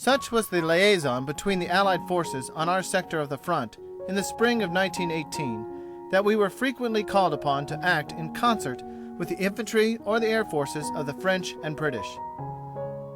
Such was the liaison between the Allied forces on our sector of the front in the spring of 1918 that we were frequently called upon to act in concert with the infantry or the air forces of the French and British.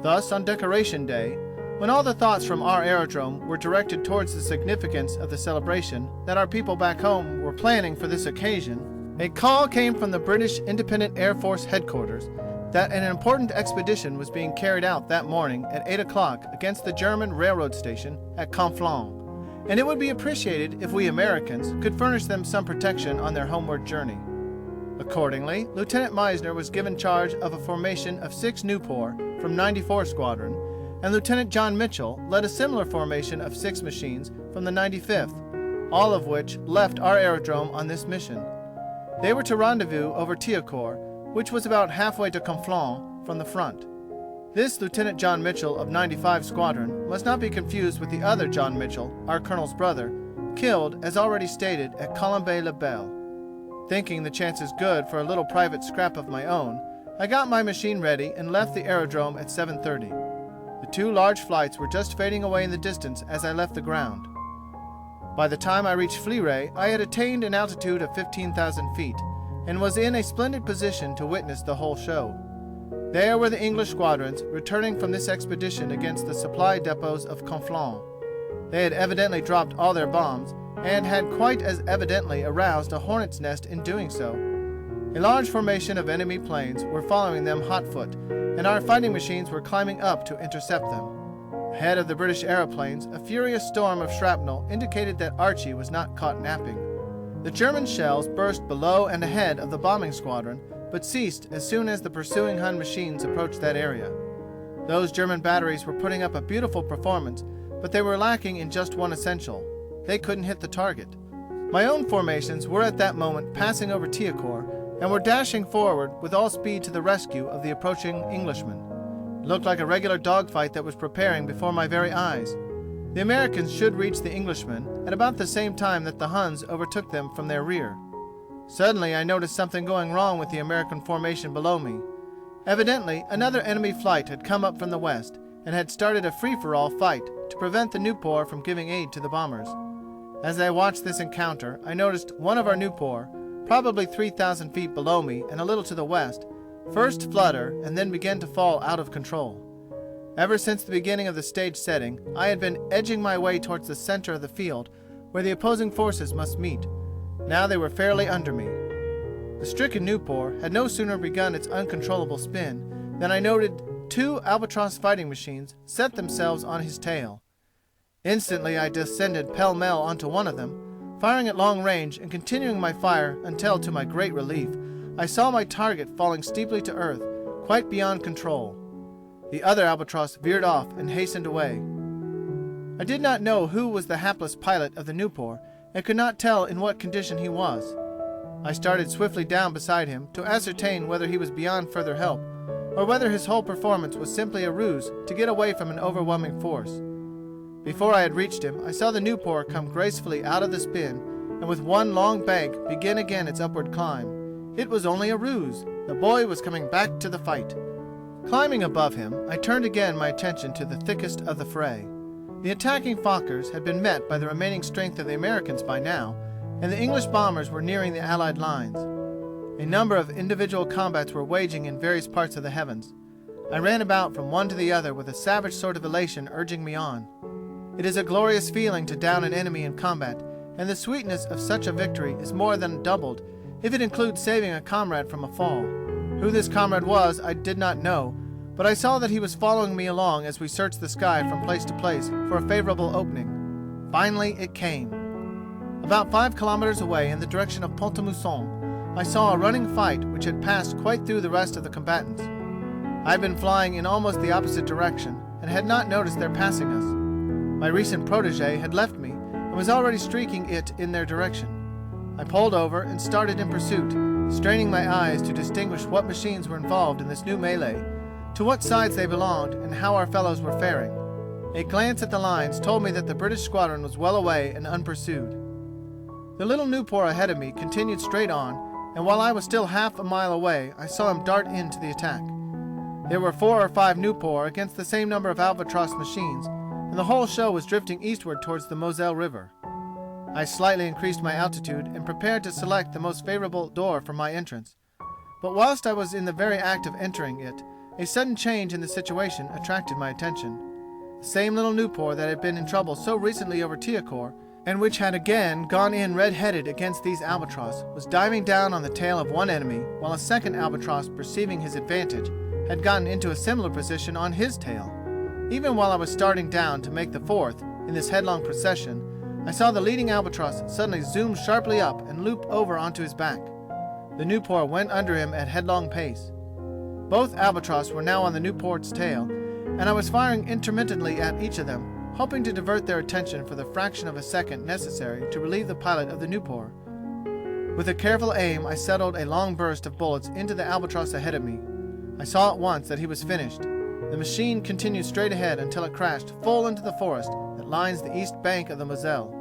Thus, on Decoration Day, when all the thoughts from our aerodrome were directed towards the significance of the celebration that our people back home were planning for this occasion, a call came from the British Independent Air Force headquarters that an important expedition was being carried out that morning at 8 o'clock against the German railroad station at Conflans, and it would be appreciated if we Americans could furnish them some protection on their homeward journey. Accordingly, Lieutenant Meissner was given charge of a formation of 6 Newport from 94 Squadron, and Lieutenant John Mitchell led a similar formation of 6 machines from the 95th, all of which left our aerodrome on this mission. They were to rendezvous over Thiaucourt, which was about halfway to Conflans from the front. This Lieutenant John Mitchell of 95 Squadron must not be confused with the other John Mitchell, our colonel's brother, killed, as already stated, at Colombey-le-Bel. Thinking the chances good for a little private scrap of my own, I got my machine ready and left the aerodrome at 7:30. The 2 large flights were just fading away in the distance as I left the ground. By the time I reached Fleury, I had attained an altitude of 15,000 feet and was in a splendid position to witness the whole show. There were the English squadrons returning from this expedition against the supply depots of Conflans. They had evidently dropped all their bombs and had quite as evidently aroused a hornet's nest in doing so. A large formation of enemy planes were following them hot-foot, and our fighting machines were climbing up to intercept them. Ahead of the British aeroplanes, a furious storm of shrapnel indicated that Archie was not caught napping. The German shells burst below and ahead of the bombing squadron, but ceased as soon as the pursuing Hun machines approached that area. Those German batteries were putting up a beautiful performance, but they were lacking in just one essential. They couldn't hit the target. My own formations were at that moment passing over Thiaucourt and were dashing forward with all speed to the rescue of the approaching Englishmen. It looked like a regular dogfight that was preparing before my very eyes. The Americans should reach the Englishmen at about the same time that the Huns overtook them from their rear. Suddenly I noticed something going wrong with the American formation below me. Evidently, another enemy flight had come up from the west and had started a free-for-all fight to prevent the Newport from giving aid to the bombers. As I watched this encounter, I noticed one of our Newport, probably 3,000 feet below me and a little to the west, first flutter and then begin to fall out of control. Ever since the beginning of the stage setting, I had been edging my way towards the center of the field where the opposing forces must meet. Now they were fairly under me. The stricken Newport had no sooner begun its uncontrollable spin than I noted 2 Albatross fighting machines set themselves on his tail. Instantly I descended pell-mell onto one of them, firing at long range and continuing my fire until, to my great relief, I saw my target falling steeply to earth, quite beyond control. The other Albatross veered off and hastened away. I did not know who was the hapless pilot of the Newport and could not tell in what condition he was. I started swiftly down beside him to ascertain whether he was beyond further help or whether his whole performance was simply a ruse to get away from an overwhelming force. Before I had reached him, I saw the Newport come gracefully out of the spin and with one long bank begin again its upward climb. It was only a ruse. The boy was coming back to the fight. Climbing above him, I turned again my attention to the thickest of the fray. The attacking Fokkers had been met by the remaining strength of the Americans by now, and the English bombers were nearing the Allied lines. A number of individual combats were waging in various parts of the heavens. I ran about from one to the other with a savage sort of elation urging me on. It is a glorious feeling to down an enemy in combat, and the sweetness of such a victory is more than doubled if it includes saving a comrade from a fall. Who this comrade was I did not know, but I saw that he was following me along as we searched the sky from place to place for a favorable opening. Finally it came. About 5 kilometers away in the direction of Pont-à-Mousson, I saw a running fight which had passed quite through the rest of the combatants. I had been flying in almost the opposite direction and had not noticed their passing us. My recent protege had left me and was already streaking it in their direction. I pulled over and started in pursuit, straining my eyes to distinguish what machines were involved in this new melee, to what sides they belonged, and how our fellows were faring. A glance at the lines told me that the British squadron was well away and unpursued. The little Newport ahead of me continued straight on, and while I was still half a mile away, I saw him dart into the attack. There were 4 or 5 Newport against the same number of Albatross machines, and the whole show was drifting eastward towards the Moselle River. I slightly increased my altitude and prepared to select the most favorable door for my entrance. But whilst I was in the very act of entering it, a sudden change in the situation attracted my attention. The same little Newport that had been in trouble so recently over Thiaucourt, and which had again gone in red-headed against these albatross, was diving down on the tail of one enemy, while a second albatross, perceiving his advantage, had gotten into a similar position on his tail. Even while I was starting down to make the fourth in this headlong procession, I saw the leading albatross suddenly zoom sharply up and loop over onto his back. The Newport went under him at headlong pace. Both albatross were now on the Newport's tail, and I was firing intermittently at each of them, hoping to divert their attention for the fraction of a second necessary to relieve the pilot of the Newport. With a careful aim, I settled a long burst of bullets into the albatross ahead of me. I saw at once that he was finished. The machine continued straight ahead until it crashed full into the forest that lines the east bank of the Moselle.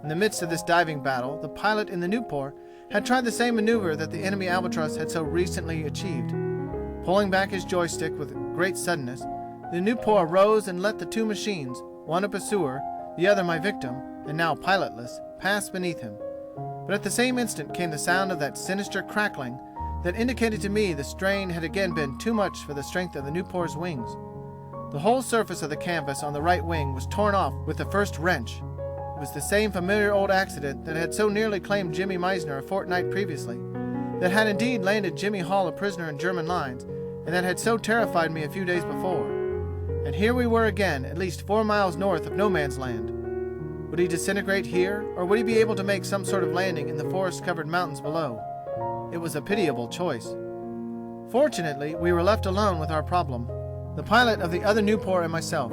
In the midst of this diving battle, the pilot in the Newport had tried the same maneuver that the enemy albatross had so recently achieved. Pulling back his joystick with great suddenness, the Newport rose and let the 2 machines, one a pursuer, the other my victim, and now pilotless, pass beneath him. But at the same instant came the sound of that sinister crackling that indicated to me the strain had again been too much for the strength of the Newport's wings. The whole surface of the canvas on the right wing was torn off with the first wrench. It was the same familiar old accident that had so nearly claimed Jimmy Meissner a fortnight previously, that had indeed landed Jimmy Hall a prisoner in German lines, and that had so terrified me a few days before. And here we were again, at least 4 miles north of no man's land. Would he disintegrate here, or would he be able to make some sort of landing in the forest-covered mountains below? It was a pitiable choice. Fortunately, we were left alone with our problem, the pilot of the other Newport and myself.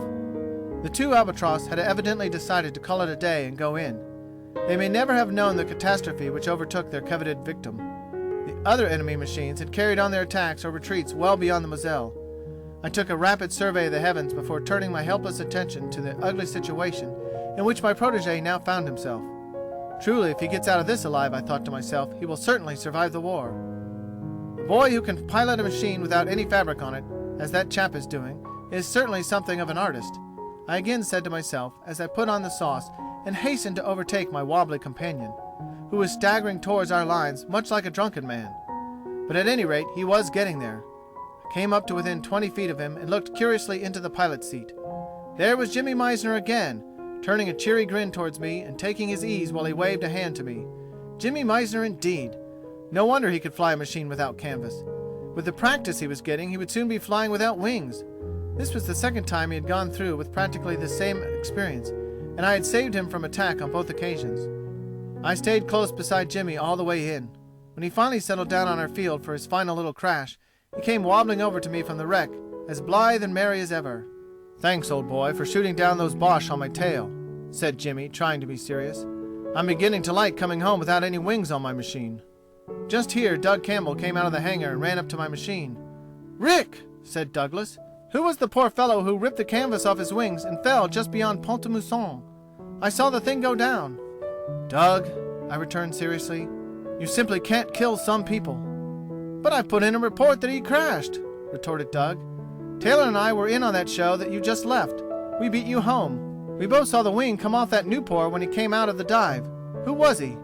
The 2 albatross had evidently decided to call it a day and go in. They may never have known the catastrophe which overtook their coveted victim. The other enemy machines had carried on their attacks or retreats well beyond the Moselle. I took a rapid survey of the heavens before turning my helpless attention to the ugly situation in which my protege now found himself. Truly, if he gets out of this alive, I thought to myself, he will certainly survive the war. A boy who can pilot a machine without any fabric on it, as that chap is doing, is certainly something of an artist, I again said to myself as I put on the sauce and hastened to overtake my wobbly companion, who was staggering towards our lines much like a drunken man. But at any rate, he was getting there. I came up to within 20 feet of him and looked curiously into the pilot's seat. There was Jimmy Meissner again, turning a cheery grin towards me and taking his ease while he waved a hand to me. Jimmy Meissner indeed. No wonder he could fly a machine without canvas. With the practice he was getting, he would soon be flying without wings. This was the second time he had gone through with practically the same experience, and I had saved him from attack on both occasions. I stayed close beside Jimmy all the way in. When he finally settled down on our field for his final little crash, he came wobbling over to me from the wreck, as blithe and merry as ever. "Thanks, old boy, for shooting down those Boches on my tail," said Jimmy, trying to be serious. "I'm beginning to like coming home without any wings on my machine." Just here, Doug Campbell came out of the hangar and ran up to my machine. "Rick," said Douglas, "who was the poor fellow who ripped the canvas off his wings and fell just beyond Pont-à-Mousson? I saw the thing go down." "Doug," I returned seriously, "you simply can't kill some people." "But I put in a report that he crashed," retorted Doug. "Taylor and I were in on that show that you just left. We beat you home. We both saw the wing come off that Newport when he came out of the dive. Who was he?"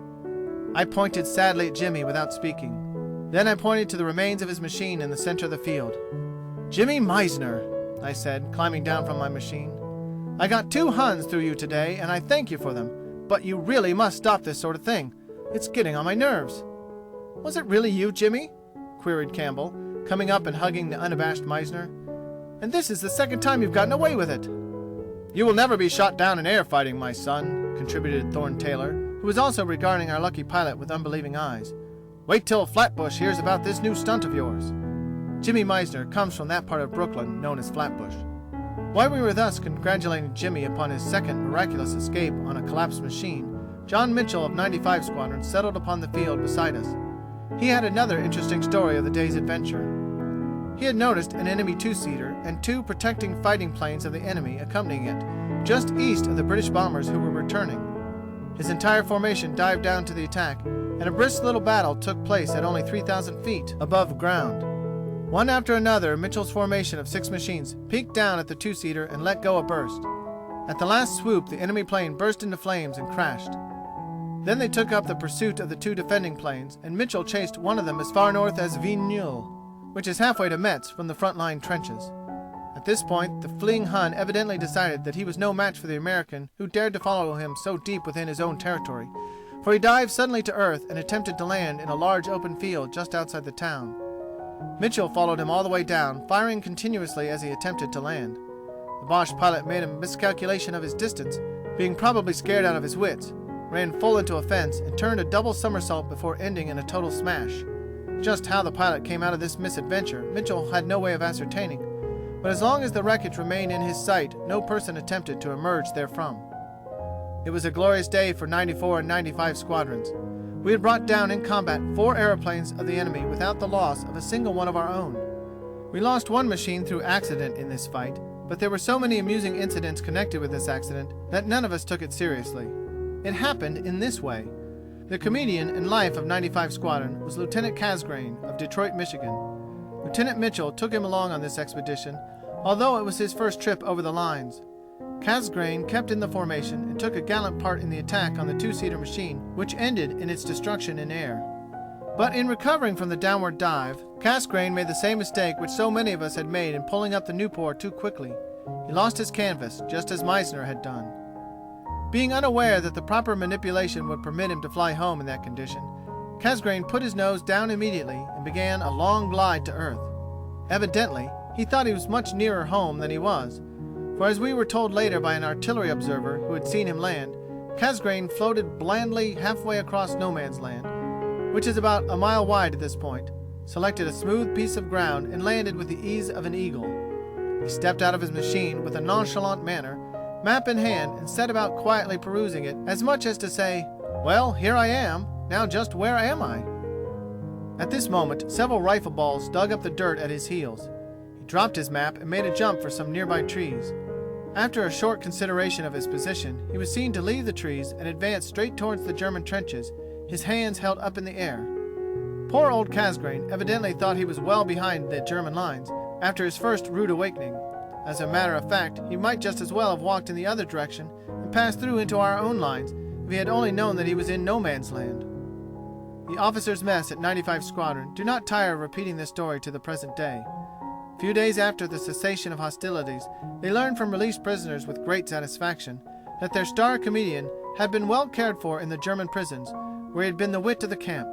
I pointed sadly at Jimmy without speaking. Then I pointed to the remains of his machine in the center of the field. "Jimmy Meissner," I said, climbing down from my machine. "I got 2 Huns through you today, and I thank you for them, but you really must stop this sort of thing. It's getting on my nerves." "Was it really you, Jimmy?" queried Campbell, coming up and hugging the unabashed Meissner. "And this is the second time you've gotten away with it." "You will never be shot down in air fighting, my son," contributed Thorne Taylor, who was also regarding our lucky pilot with unbelieving eyes. "Wait till Flatbush hears about this new stunt of yours." Jimmy Meissner comes from that part of Brooklyn known as Flatbush. While we were thus congratulating Jimmy upon his second miraculous escape on a collapsed machine, John Mitchell of 95 Squadron settled upon the field beside us. He had another interesting story of the day's adventure. He had noticed an enemy 2-seater and 2 protecting fighting planes of the enemy accompanying it, just east of the British bombers who were returning. His entire formation dived down to the attack, and a brisk little battle took place at only 3,000 feet above ground. One after another, Mitchell's formation of 6 machines peeked down at the two-seater and let go a burst. At the last swoop, the enemy plane burst into flames and crashed. Then they took up the pursuit of the 2 defending planes, and Mitchell chased one of them as far north as Vigneulles, which is halfway to Metz from the front-line trenches. At this point, the fleeing Hun evidently decided that he was no match for the American who dared to follow him so deep within his own territory, for he dived suddenly to earth and attempted to land in a large open field just outside the town. Mitchell followed him all the way down, firing continuously as he attempted to land. The Boche pilot made a miscalculation of his distance, being probably scared out of his wits, ran full into a fence, and turned a double somersault before ending in a total smash. Just how the pilot came out of this misadventure, Mitchell had no way of ascertaining, but as long as the wreckage remained in his sight, no person attempted to emerge therefrom. It was a glorious day for 94 and 95 squadrons. We had brought down in combat 4 airplanes of the enemy without the loss of a single one of our own. We lost 1 machine through accident in this fight, but there were so many amusing incidents connected with this accident that none of us took it seriously. It happened in this way. The comedian in life of 95 Squadron was Lieutenant Casgrain of Detroit, Michigan. Lieutenant Mitchell took him along on this expedition, although it was his first trip over the lines. Casgrain kept in the formation and took a gallant part in the attack on the 2-seater machine, which ended in its destruction in air. But in recovering from the downward dive, Casgrain made the same mistake which so many of us had made in pulling up the Newport too quickly. He lost his canvas, just as Meissner had done. Being unaware that the proper manipulation would permit him to fly home in that condition, Casgrain put his nose down immediately and began a long glide to earth. Evidently, he thought he was much nearer home than he was, for as we were told later by an artillery observer who had seen him land, Casgrain floated blandly halfway across no man's land, which is about a mile wide at this point, selected a smooth piece of ground, and landed with the ease of an eagle. He stepped out of his machine with a nonchalant manner, map in hand, and set about quietly perusing it, as much as to say, "Well, here I am. Now just where am I?" At this moment, several rifle balls dug up the dirt at his heels. He dropped his map and made a jump for some nearby trees. After a short consideration of his position, he was seen to leave the trees and advance straight towards the German trenches, his hands held up in the air. Poor old Casgrain evidently thought he was well behind the German lines after his first rude awakening. As a matter of fact, he might just as well have walked in the other direction and passed through into our own lines if he had only known that he was in no man's land. The officers' mess at 95 Squadron do not tire of repeating this story to the present day. A few days after the cessation of hostilities, they learned from released prisoners with great satisfaction that their star comedian had been well cared for in the German prisons, where he had been the wit of the camp.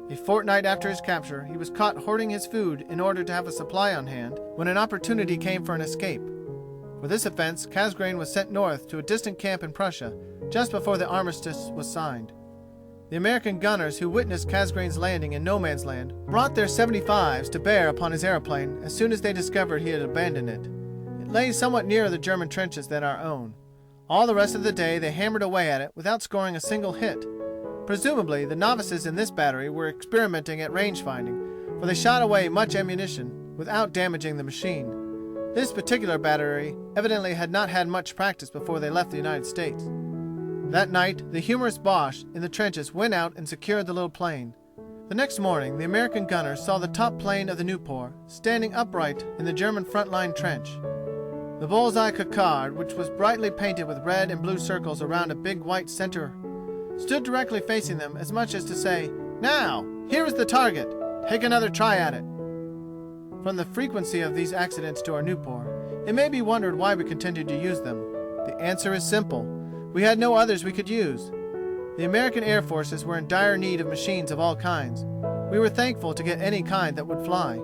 A fortnight after his capture, he was caught hoarding his food in order to have a supply on hand when an opportunity came for an escape. For this offense, Casgrain was sent north to a distant camp in Prussia, just before the armistice was signed. The American gunners who witnessed Casgrain's landing in no man's land brought their 75s to bear upon his airplane as soon as they discovered he had abandoned it. It lay somewhat nearer the German trenches than our own. All the rest of the day they hammered away at it without scoring a single hit. Presumably, the novices in this battery were experimenting at range finding, for they shot away much ammunition without damaging the machine. This particular battery evidently had not had much practice before they left the United States. That night, the humorous Boche in the trenches went out and secured the little plane. The next morning, the American gunners saw the top plane of the Newport standing upright in the German front line trench. The bullseye cockade, which was brightly painted with red and blue circles around a big white center, stood directly facing them, as much as to say, "Now, here is the target. Take another try at it." From the frequency of these accidents to our Newport, it may be wondered why we continued to use them. The answer is simple. We had no others we could use. The American Air Forces were in dire need of machines of all kinds. We were thankful to get any kind that would fly.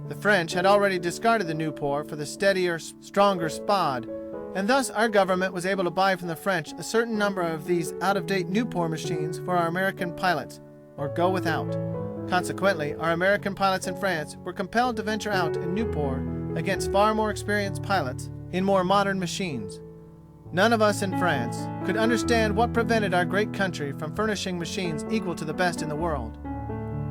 The French had already discarded the Newport for the steadier, stronger Spad, and thus our government was able to buy from the French a certain number of these out-of-date Newport machines for our American pilots, or go without. Consequently, our American pilots in France were compelled to venture out in Newport against far more experienced pilots in more modern machines. None of us in France could understand what prevented our great country from furnishing machines equal to the best in the world.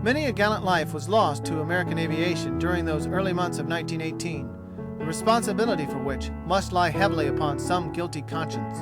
Many a gallant life was lost to American aviation during those early months of 1918, the responsibility for which must lie heavily upon some guilty conscience.